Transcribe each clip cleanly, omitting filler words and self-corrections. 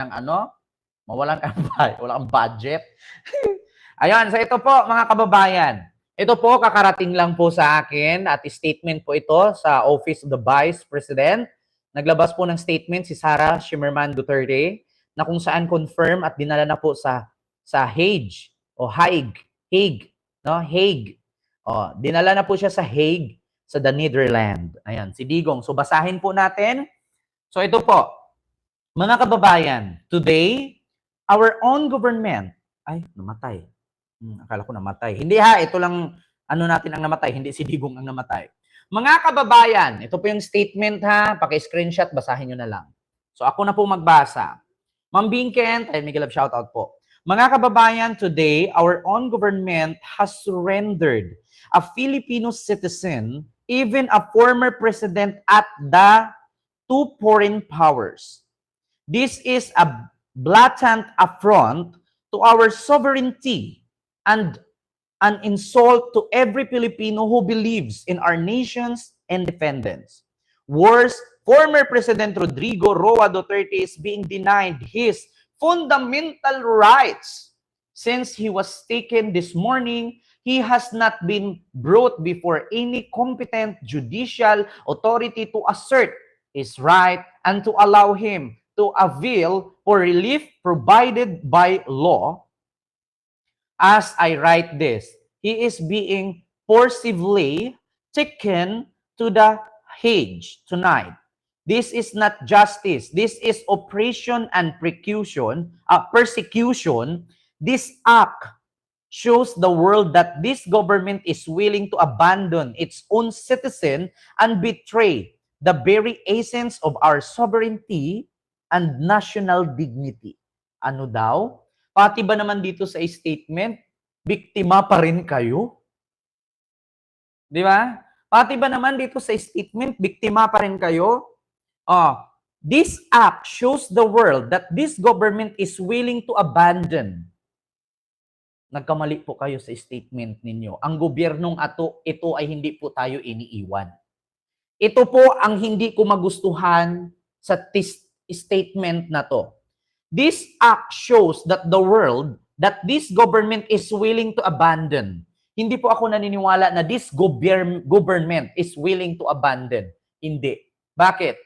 ng mawalan kang wala kang budget. Ayun, so ito po mga kababayan. Ito po kakarating lang po sa akin at statement po ito sa Office of the Vice President. Naglabas po ng statement si Sara Shimerman Duterte na kung saan confirm at dinala na po sa Hague o Hague, no? Hague. Oh, dinala na po siya sa Hague sa the Netherlands. Ayan, si Digong. So basahin po natin. So ito po, mga kababayan, today, our own government, ay, namatay. Akala ko namatay. Hindi ha, ito lang, natin ang namatay, hindi si Digong ang namatay. Mga kababayan, ito po yung statement ha, paki-screenshot, basahin nyo na lang. So ako na po magbasa. Ma'am Binken, ay Miguel of shoutout po. Mga kababayan, today, our own government has surrendered a Filipino citizen, even a former president at the two foreign powers. This is a blatant affront to our sovereignty and an insult to every Filipino who believes in our nation's independence. Worse, former President Rodrigo Roa Duterte is being denied his fundamental rights. Since he was taken this morning, he has not been brought before any competent judicial authority to assert his right and to allow him to avail for relief provided by law. As I write this, he is being forcibly taken to the Hague tonight. This is not justice. This is oppression and persecution. This act shows the world that this government is willing to abandon its own citizen and betray the very essence of our sovereignty and national dignity. Ano daw? Pati ba naman dito sa statement, biktima pa rin kayo? Di ba? Pati ba naman dito sa statement, biktima pa rin kayo? This act shows the world that this government is willing to abandon. Nagkamali po kayo sa statement ninyo. Ang gobyernong ito ay hindi po tayo iniiwan. Ito po ang hindi ko magustuhan sa statement na to. This act shows that the world, that this government is willing to abandon. Hindi po ako naniniwala na this government is willing to abandon. Hindi. Bakit?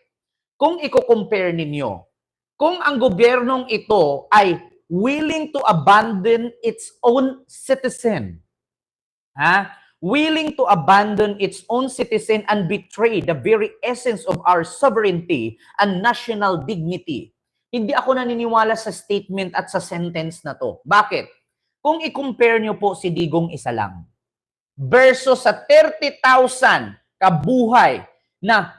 Kung i-compare ninyo, kung ang gobyernong ito ay willing to abandon its own citizen, willing to abandon its own citizen and betray the very essence of our sovereignty and national dignity, hindi ako naniniwala sa statement at sa sentence na to. Bakit? Kung i-compare nyo po si Digong isa lang versus sa 30,000 kabuhay na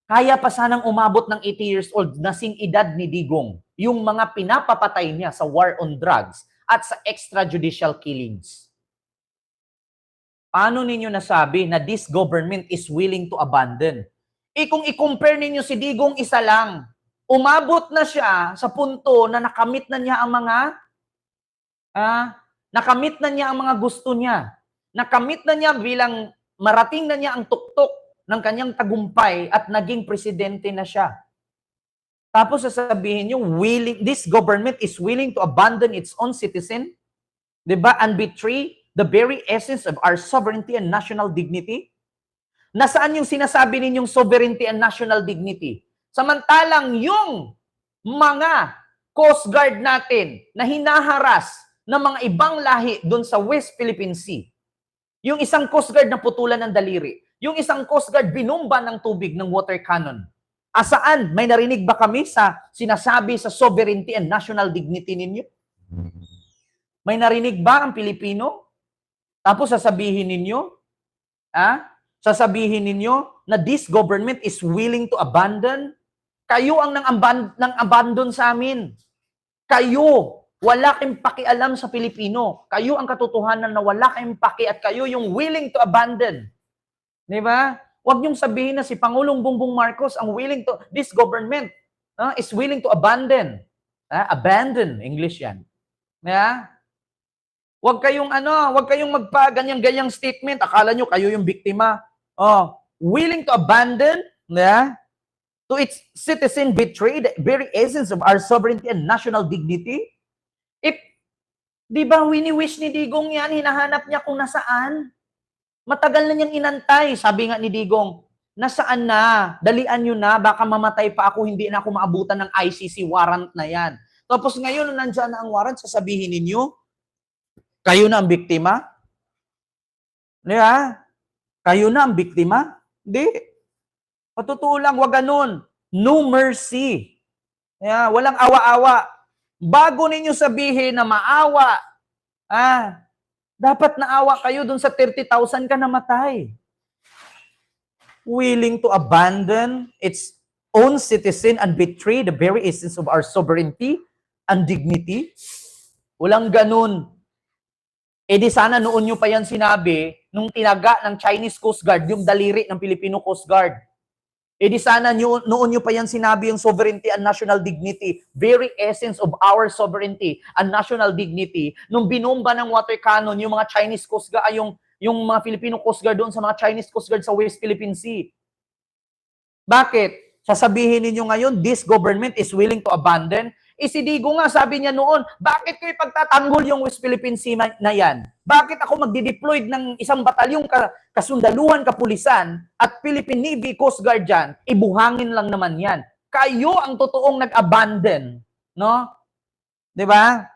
kaya pa sanang umabot ng 80 years old, nasing edad ni Digong, yung mga pinapapatay niya sa war on drugs at sa extrajudicial killings. Paano ninyo nasabi na this government is willing to abandon? Kung i-compare ninyo si Digong isa lang, umabot na siya sa punto na nakamit na niya ang mga gusto niya. Nakamit na niya bilang marating na niya ang tuktok ng kanyang tagumpay at naging presidente na siya. Tapos sasabihin niyo, this government is willing to abandon its own citizen, diba? And betray the very essence of our sovereignty and national dignity. Nasaan yung sinasabi ninyong sovereignty and national dignity? Samantalang yung mga Coast Guard natin na hinaharas ng mga ibang lahi doon sa West Philippine Sea, yung isang Coast Guard na putulan ng daliri, yung isang Coast Guard binumba ng tubig ng water cannon. Asaan? May narinig ba kami sa sinasabi sa sovereignty and national dignity ninyo? May narinig ba ang Pilipino? Tapos sasabihin ninyo, na this government is willing to abandon. Kayo ang nang-abandon sa amin. Kayo, wala kayong pakialam sa Pilipino. Kayo ang katotohanan na wala kayong paki at kayo yung willing to abandon. Di ba? Huwag niyong sabihin na si Pangulong Bongbong Marcos this government is willing to abandon. Abandon, English yan. Yeah? Huwag kayong magpa-ganyang-ganyang statement. Akala nyo kayo yung biktima. Willing to abandon, to its citizen betray the very essence of our sovereignty and national dignity? If, di ba, wini-wish ni Digong yan, hinahanap niya kung nasaan. Matagal na niyang inantay. Sabi nga ni Digong, nasaan na? Dalian nyo na, baka mamatay pa ako, hindi na ako maabutan ng ICC warrant na yan. Tapos ngayon, nandyan na ang warrant, sasabihin ninyo, kayo na ang biktima? Di ba? Kayo na ang biktima? Hindi. Patotoo lang, wag ganun. No mercy. Yeah, walang awa-awa. Bago ninyo sabihin na maawa, dapat naawa kayo dun sa 30,000 ka namatay. Willing to abandon its own citizen and betray the very essence of our sovereignty and dignity? Walang ganun. Eh di sana noon nyo pa yan sinabi nung tinaga ng Chinese Coast Guard yung daliri ng Filipino Coast Guard. Eh di sana noon nyo pa yan sinabi yung sovereignty and national dignity, very essence of our sovereignty and national dignity, nung binomba ng water cannon yung mga Chinese Coast Guard, yung mga Filipino Coast Guard doon sa mga Chinese Coast Guard sa West Philippine Sea. Bakit? Sasabihin ninyo ngayon, this government is willing to abandon? Eh si Digong nga, sabi niya noon, bakit ko ipagtatanggol yung West Philippine Sea na yan? Bakit ako magdi-deploy ng isang batalyong kasundaluhan, kapulisan, at Philippine Navy Coast Guard dyan? Ibuhangin lang naman yan. Kayo ang totoong nag-abandon, no? Diba?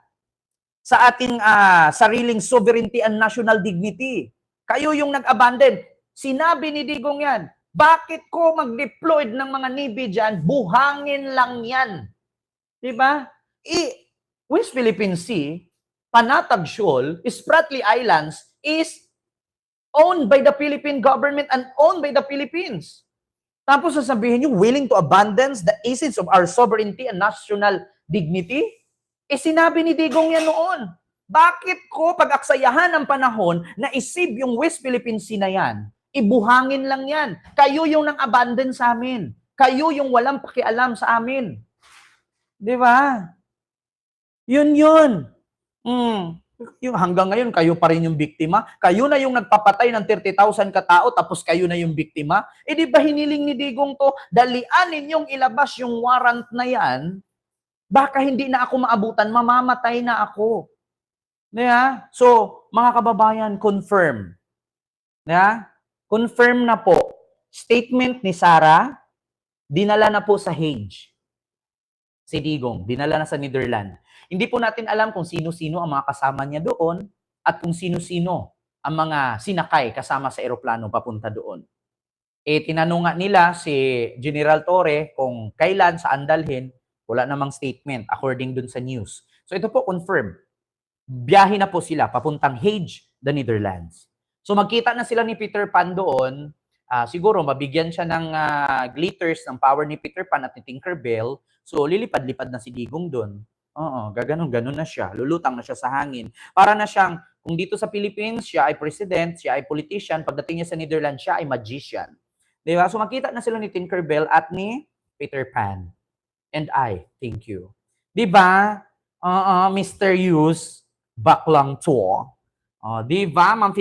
Sa ating sariling sovereignty and national dignity. Kayo yung nag-abandon. Sinabi ni Digong yan, bakit ko mag-deploy ng mga Navy dyan? Buhangin lang yan. Diba? West Philippine Sea, Panatag Shoal, Spratly Islands is owned by the Philippine government and owned by the Philippines. Tapos sasabihin nyo, willing to abandon the essence of our sovereignty and national dignity? Eh sinabi ni Digong yan noon. Bakit ko pag-aksayahan ng panahon na isib yung West Philippine Sea na yan? Ibuhangin lang yan. Kayo yung nang-abandon sa amin. Kayo yung walang pakialam sa amin. Di ba? Yun. Yung hanggang ngayon, kayo pa rin yung biktima. Kayo na yung nagpapatay ng 30,000 katao, tapos kayo na yung biktima. Eh di ba hiniling ni Digong to, dalian ninyong ilabas yung warrant na yan, baka hindi na ako maabutan, mamamatay na ako. Diba? So, mga kababayan, confirm. Diba? Confirm na po. Statement ni Sara, dinala na po sa Hague. Si Digong, dinala na sa Netherlands. Hindi po natin alam kung sino-sino ang mga kasama niya doon at kung sino-sino ang mga sinakay kasama sa eroplano papunta doon. Eh, tinanong nga nila si General Torre kung kailan, saan dalhin, wala namang statement according dun sa news. So ito po confirm. Biyahe na po sila papuntang Hague, the Netherlands. So magkita na sila ni Peter Pan doon. Siguro mabigyan siya ng glitters ng power ni Peter Pan at ni Tinkerbell. So lilipad-lipad na si Digong doon. Oo, gaganon-ganon na siya. Lulutang na siya sa hangin. Para na siyang, kung dito sa Philippines, siya ay president, siya ay politician, pagdating niya sa Netherlands, siya ay magician. Diba? So makita na sila ni Tinkerbell at ni Peter Pan. And I, thank you. Diba? Mr. Hughes, baklang to. Diba, Ma'am